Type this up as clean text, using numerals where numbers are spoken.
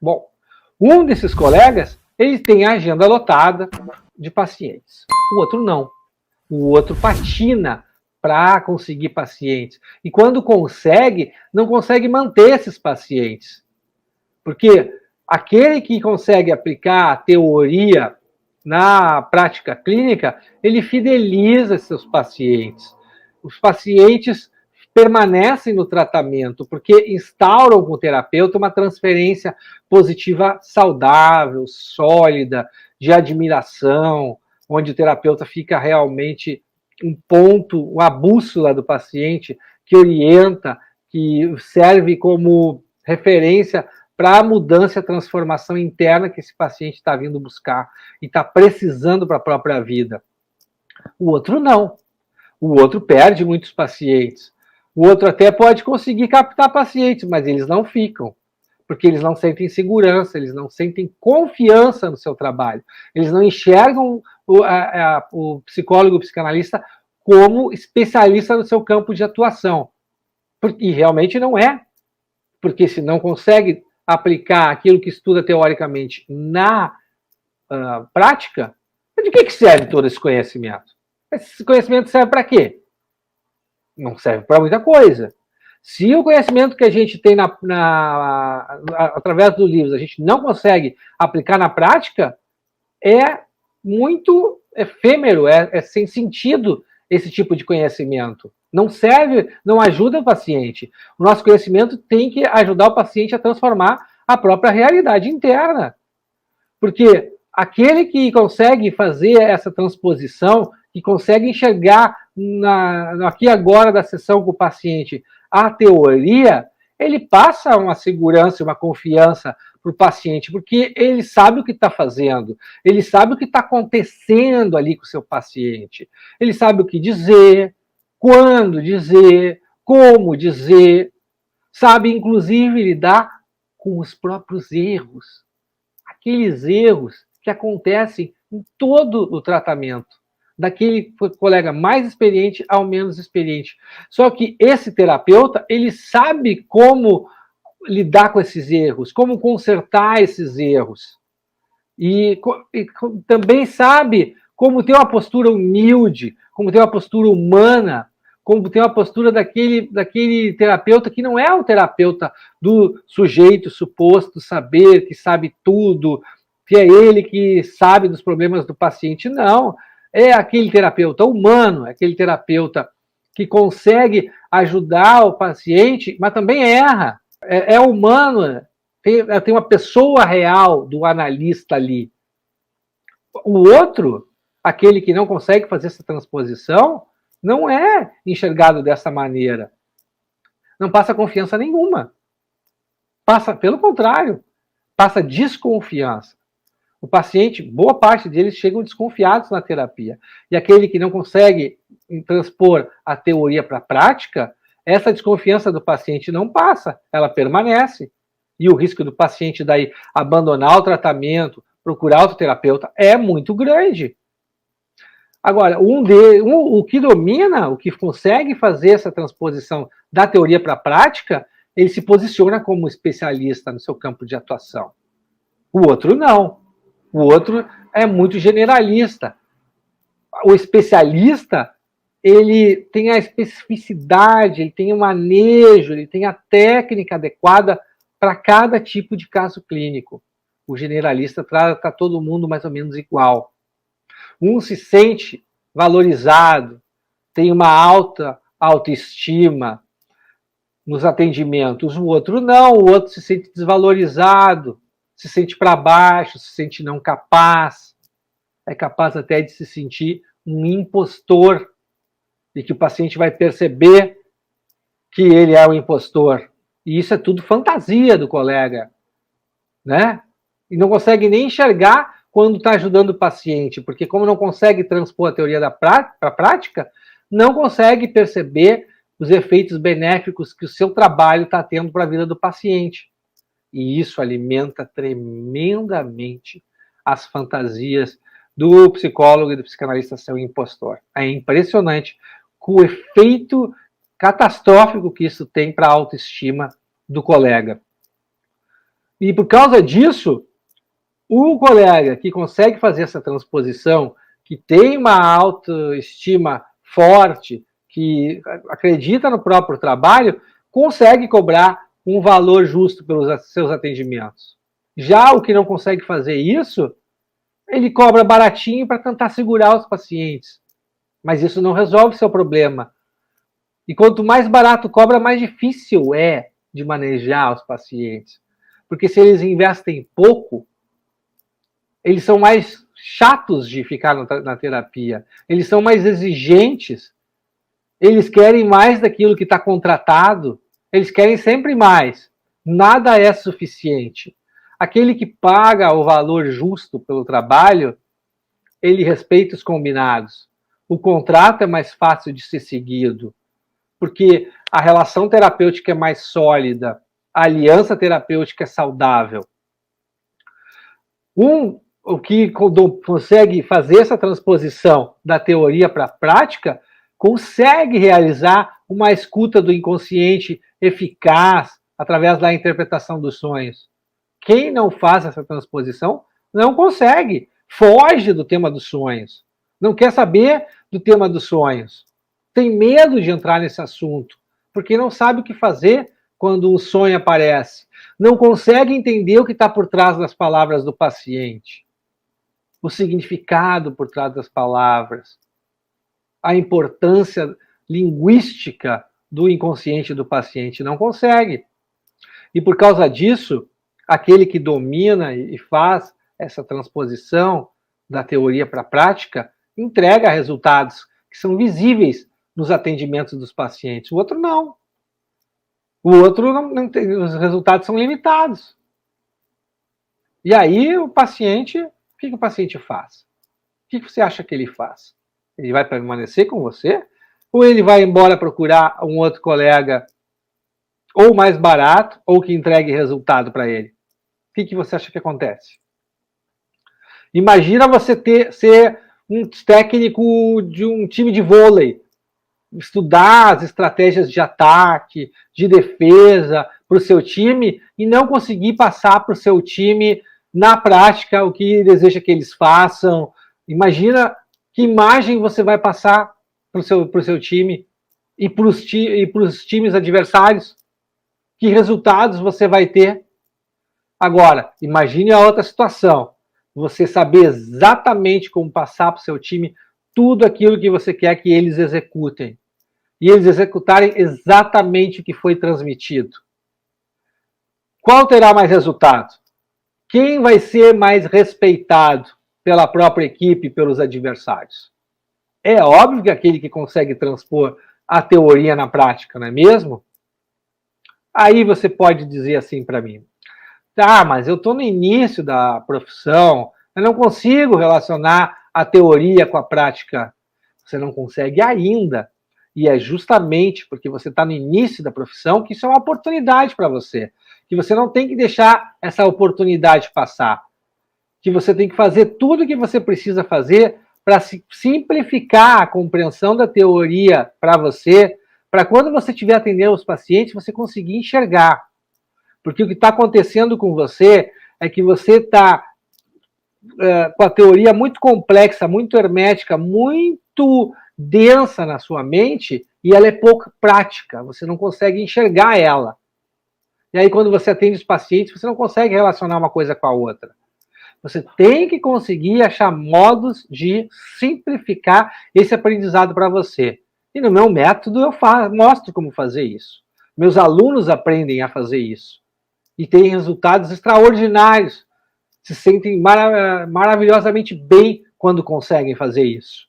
Bom, um desses colegas, ele tem a agenda lotada de pacientes. O outro não. O outro patina para conseguir pacientes. E quando consegue, não consegue manter esses pacientes. Porque aquele que consegue aplicar a teoria na prática clínica, ele fideliza seus pacientes. Os pacientes permanecem no tratamento, porque instauram com o terapeuta uma transferência positiva saudável, sólida, de admiração, onde o terapeuta fica realmente um ponto, uma bússola do paciente que orienta, que serve como referência para a mudança e a transformação interna que esse paciente está vindo buscar e está precisando para a própria vida. O outro não. O outro perde muitos pacientes. O outro até pode conseguir captar pacientes, mas eles não ficam, porque eles não sentem segurança, eles não sentem confiança no seu trabalho. Eles não enxergam o psicólogo, o psicanalista, como especialista no seu campo de atuação. E realmente não é, porque se não consegue aplicar aquilo que estuda teoricamente na prática, de que serve todo esse conhecimento? Esse conhecimento serve para quê? Não serve para muita coisa. Se o conhecimento que a gente tem através dos livros a gente não consegue aplicar na prática, é muito efêmero, é sem sentido esse tipo de conhecimento. Não serve, não ajuda o paciente. O nosso conhecimento tem que ajudar o paciente a transformar a própria realidade interna. Porque aquele que consegue fazer essa transposição, que consegue enxergar aqui agora da sessão com o paciente a teoria, ele passa uma segurança, uma confiança para o paciente, porque ele sabe o que está fazendo, ele sabe o que está acontecendo ali com o seu paciente, ele sabe o que dizer, quando dizer, como dizer, sabe inclusive lidar com os próprios erros, aqueles erros que acontecem em todo o tratamento, daquele colega mais experiente ao menos experiente. Só que esse terapeuta, ele sabe como lidar com esses erros, como consertar esses erros. E também sabe como ter uma postura humilde, como ter uma postura humana, como ter uma postura daquele terapeuta que não é o terapeuta do sujeito suposto saber, que sabe tudo, que é ele que sabe dos problemas do paciente. Não, é aquele terapeuta humano, é aquele terapeuta que consegue ajudar o paciente, mas também erra. É humano, tem uma pessoa real do analista ali. O outro, aquele que não consegue fazer essa transposição, não é enxergado dessa maneira. Não passa confiança nenhuma. Passa, pelo contrário, passa desconfiança. O paciente, boa parte deles chegam desconfiados na terapia. E aquele que não consegue transpor a teoria para a prática, essa desconfiança do paciente não passa, ela permanece. E o risco do paciente daí abandonar o tratamento, procurar outro terapeuta, é muito grande. Agora, o que domina, o que consegue fazer essa transposição da teoria para a prática, ele se posiciona como especialista no seu campo de atuação. O outro não. O outro é muito generalista. O especialista, ele tem a especificidade, ele tem o manejo, ele tem a técnica adequada para cada tipo de caso clínico. O generalista trata todo mundo mais ou menos igual. Um se sente valorizado, tem uma alta autoestima nos atendimentos, o outro não, o outro se sente desvalorizado, se sente para baixo, se sente não capaz, é capaz até de se sentir um impostor, e que o paciente vai perceber que ele é o impostor. E isso é tudo fantasia do colega, né? E não consegue nem enxergar quando está ajudando o paciente, porque como não consegue transpor a teoria para a prática, não consegue perceber os efeitos benéficos que o seu trabalho está tendo para a vida do paciente. E isso alimenta tremendamente as fantasias do psicólogo e do psicanalista ser um impostor. É impressionante o efeito catastrófico que isso tem para a autoestima do colega. E por causa disso, o colega que consegue fazer essa transposição, que tem uma autoestima forte, que acredita no próprio trabalho, consegue cobrar um valor justo pelos seus atendimentos. Já o que não consegue fazer isso, ele cobra baratinho para tentar segurar os pacientes. Mas isso não resolve o seu problema. E quanto mais barato cobra, mais difícil é de manejar os pacientes. Porque se eles investem pouco, eles são mais chatos de ficar na terapia. Eles são mais exigentes. Eles querem mais daquilo que está contratado. Eles querem sempre mais. Nada é suficiente. Aquele que paga o valor justo pelo trabalho, ele respeita os combinados. O contrato é mais fácil de ser seguido, porque a relação terapêutica é mais sólida, a aliança terapêutica é saudável. O que consegue fazer essa transposição da teoria para a prática, consegue realizar uma escuta do inconsciente eficaz através da interpretação dos sonhos. Quem não faz essa transposição não consegue, foge do tema dos sonhos, não quer saber do tema dos sonhos, tem medo de entrar nesse assunto, porque não sabe o que fazer quando um sonho aparece, não consegue entender o que está por trás das palavras do paciente, o significado por trás das palavras, a importância linguística do inconsciente do paciente, não consegue. E por causa disso, aquele que domina e faz essa transposição da teoria para a prática, entrega resultados que são visíveis nos atendimentos dos pacientes. O outro não. O outro não tem, os resultados são limitados. E aí o paciente, o que o paciente faz? O que você acha que ele faz? Ele vai permanecer com você? Ou ele vai embora procurar um outro colega ou mais barato, ou que entregue resultado para ele? O que você acha que acontece? Imagina você ser um técnico de um time de vôlei, estudar as estratégias de ataque, de defesa para o seu time e não conseguir passar para o seu time na prática o que deseja que eles façam. Imagina que imagem você vai passar para o seu time e para os times adversários. Que resultados você vai ter? Agora, imagine a outra situação. Você saber exatamente como passar para o seu time tudo aquilo que você quer que eles executem. E eles executarem exatamente o que foi transmitido. Qual terá mais resultado? Quem vai ser mais respeitado pela própria equipe e pelos adversários? É óbvio que aquele que consegue transpor a teoria na prática, não é mesmo? Aí você pode dizer assim para mim: tá, mas eu estou no início da profissão, eu não consigo relacionar a teoria com a prática. Você não consegue ainda. E é justamente porque você está no início da profissão que isso é uma oportunidade para você. Que você não tem que deixar essa oportunidade passar. Que você tem que fazer tudo o que você precisa fazer para simplificar a compreensão da teoria para você, para quando você estiver atendendo os pacientes, você conseguir enxergar. Porque o que está acontecendo com você é que você está com a teoria muito complexa, muito hermética, muito densa na sua mente e ela é pouco prática, você não consegue enxergar ela. E aí quando você atende os pacientes, você não consegue relacionar uma coisa com a outra. Você tem que conseguir achar modos de simplificar esse aprendizado para você. E no meu método eu mostro como fazer isso. Meus alunos aprendem a fazer isso. E têm resultados extraordinários. Se sentem maravilhosamente bem quando conseguem fazer isso.